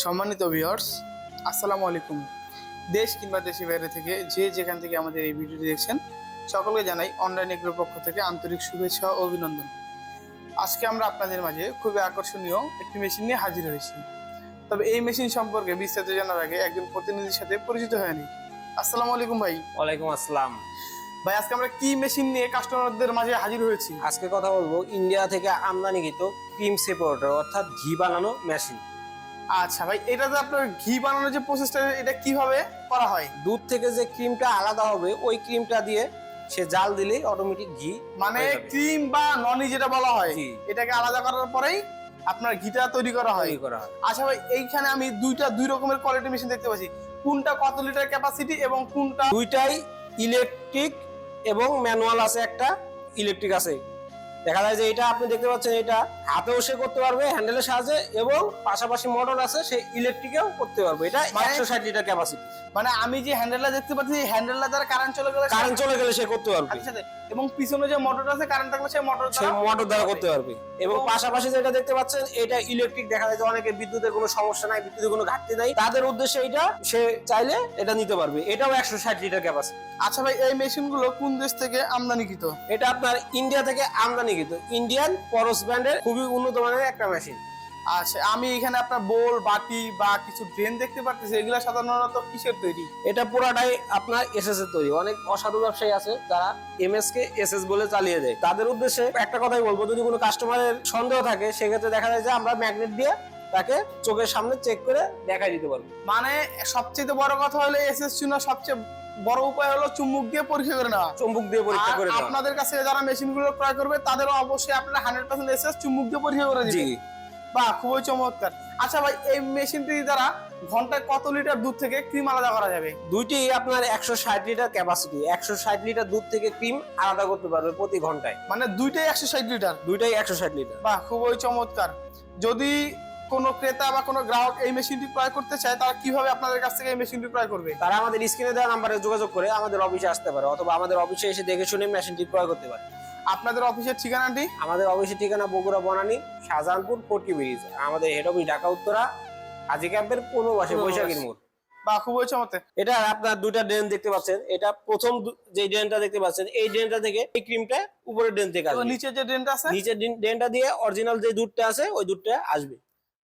সম্মানিত ভিউয়ার্স, আসসালামু আলাইকুম। দেশ কিংবা দেশের বাইরে থেকে যে যেখান থেকে আমাদের এই ভিডিওটি দেখছেন সকলকে জানাই অনলাইন এগ্রোর পক্ষ থেকে আন্তরিক শুভেচ্ছা ও অভিনন্দন। আজকে আমরা আপনাদের মাঝে খুবই আকর্ষণীয় একটি মেশিন নিয়ে হাজির হয়েছি। তবে এই মেশিন সম্পর্কে বিস্তারিত জানার আগে একজন প্রতিনিধির সাথে পরিচিত হয়ে নিই। আসসালামু আলাইকুম ভাই। ওয়ালাইকুম আসসালাম। ভাই, আজকে আমরা কি মেশিন নিয়ে কাস্টমারদের মাঝে হাজির হয়েছি? আজকে কথা বলবো ইন্ডিয়া থেকে আমদানিকৃত ক্রিম সেপারেটর অর্থাৎ ঘি বানানো মেশিন। আচ্ছা ভাই, এটা যে আপনার ঘি বানানোর যে প্রসেসটা, এটা কিভাবে করা হয়? দুধ থেকে যে ক্রিমটা আলাদা হবে ওই ক্রিমটা দিয়ে সে জাল দিলেই অটোমেটিক ঘি মানে হয়ে যাবে। ক্রিম বা ননি যেটা বলা হয়, জি। এটাকে আলাদা করার পরেই আপনার ঘিটা তৈরি করা হয়। আচ্ছা ভাই, এইখানে আমি দুই রকমের কোয়ালিটি মেশিন দেখতে পাচ্ছি। কোনটা কত লিটার ক্যাপাসিটি এবং কোনটা? দুইটাই ইলেকট্রিক এবং ম্যানুয়াল আছে, একটা ইলেকট্রিক আছে। দেখা যায় যে এটা আপনি দেখতে পাচ্ছেন, এটা হাতেও সে করতে পারবে হ্যান্ডেলের সাহায্যে, এবং পাশাপাশি মোটর আছে, সে ইলেকট্রিকেও করতে পারবে। এটা 160 লিটার ক্যাপাসিটি। মানে আমি যে হ্যান্ডেলটা দেখতে পাচ্ছি, হ্যান্ডেলটা দ্বারা কারেন্ট চলে গেলে সে করতে পারবে। আচ্ছা, এবং পিছনে যে মোটর আছে, কারেন্ট থাকলে সে মোটর দ্বারা করতে পারবে। এবং পাশাপাশি যেটা দেখতে পাচ্ছেন, এটা ইলেকট্রিক। দেখা যায় যে অনেকে বিদ্যুতের কোনো সমস্যা নাই, বিদ্যুতের কোনো ঘাটতি নাই, তাদের উদ্দেশ্যে এটা সে চাইলে এটা নিতে পারবে। এটাও 160 লিটার ক্যাপাসিটি। আচ্ছা ভাই, এই মেশিনগুলো কোন দেশ থেকে আমদানিকৃত? এটা আপনার ইন্ডিয়া থেকে আমদানিকৃত, ইন্ডিয়ান পরস ব্র্যান্ডের খুবই উন্নত মানের একটা মেশিন। আচ্ছা, আমি এখানে আপনার বোল, বাটি বা কিছু ড্রেন দেখতে পাচ্ছি। এগুলা সাধারণত কিসের তৈরি? এটা পুরাটাই আপনার এসএস এর তৈরি। অনেক অসাধু ব্যবসায়ী আছে যারা এমএস কে এসএস বলে চালিয়ে দেয়। তাদের উদ্দেশ্যে একটা কথাই বলবো, যদি কোনো কাস্টমারের সন্দেহ থাকে সেক্ষেত্রে দেখা যায় যে আমরা ম্যাগনেট দিয়ে তাকে চোখের সামনে চেক করে দেখাই দিতে পারবো। মানে সবচেয়ে বড় কথা হলো এসএস চুনা, সবচেয়ে বড় উপায় হলো চুম্বক দিয়ে পরীক্ষা করে নেওয়া। চুম্বক দিয়ে পরীক্ষা করে নেওয়া। আপনাদের কাছে যারা মেশিনগুলো ক্রয় করবে তাদেরও অবশ্যই আপনারা 100% এসএস চুম্বক দিয়ে পরীক্ষা করে দিবেন। জি। বাহ, খুবই চমৎকার। আচ্ছা ভাই, এই মেশিনটি দ্বারা ঘন্টায় কত লিটার দুধ থেকে ক্রিম আলাদা করা যাবে? দুইটি আপনার 160 লিটার ক্যাপাসিটি। 160 লিটার দুধ থেকে ক্রিম আলাদা করতে পারবে প্রতি ঘন্টায়। মানে দুইটাই 160 লিটার? দুইটাই 160 লিটার। বাহ, খুবই চমৎকার। যদি কোনো ক্রেতা বা কোনো গ্রাহক এই মেশিনটি ক্রয় করতে চায়, তারা কিভাবে আপনাদের কাছ থেকে এই মেশিনটি ক্রয় করবে? তারা আমাদের স্ক্রিনে দেওয়া নাম্বারে যোগাযোগ করে আমাদের অফিসে আসতে পারে, অথবা আমাদের অফিসে এসে দেখে শুনে মেশিনটি ক্রয় করতে পারে। আপনাদের অফিসের ঠিকানাটি? আমাদের অফিসের ঠিকানা বগুড়া বনানী, শাহজাহানপুর, ফোর্টি ব্রিজ। আমাদের হেড অফিস ঢাকা উত্তরা, হাজী ক্যাম্পের পূর্ব পাশে, বৈশাখীর মোড়। বা খুবই চমৎকার। এটা আপনার দুইটা ড্রেন দেখতে পাচ্ছেন। এটা প্রথম যে ড্রেনটা দেখতে পাচ্ছেন, এই ড্রেনটা থেকে এই ক্রিমটা উপরের ড্রেন থেকে আসবে। নিচে যে ড্রেনটা আছে, নিচের ড্রেনটা দিয়ে অরিজিনাল যে দুধটা আছে ওই দুধটা আসবে।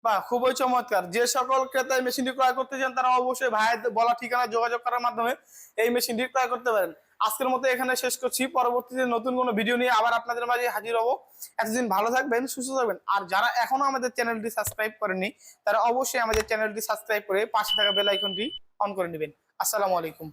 বা খুবই চমৎকার। যে সকল ক্রেতা এই মেশিনটি ক্রয় করতে চান তারা অবশ্যই ভাইয়ের বলা ঠিকানা যোগাযোগ করার মাধ্যমে এই মেশিনটি ক্রয় করতে পারেন। আজকের মতো এখানে শেষ করছি। পরবর্তীতে নতুন কোনো ভিডিও নিয়ে আবার আপনাদের মাঝে হাজির হব। এতদিন ভালো থাকবেন, সুস্থ থাকবেন। আর যারা এখনো আমাদের চ্যানেলটি সাবস্ক্রাইব করেননি তারা অবশ্যই আমাদের চ্যানেলটি সাবস্ক্রাইব করে পাশে থাকা বেল আইকনটি অন করে নেবেন। আসসালামু আলাইকুম।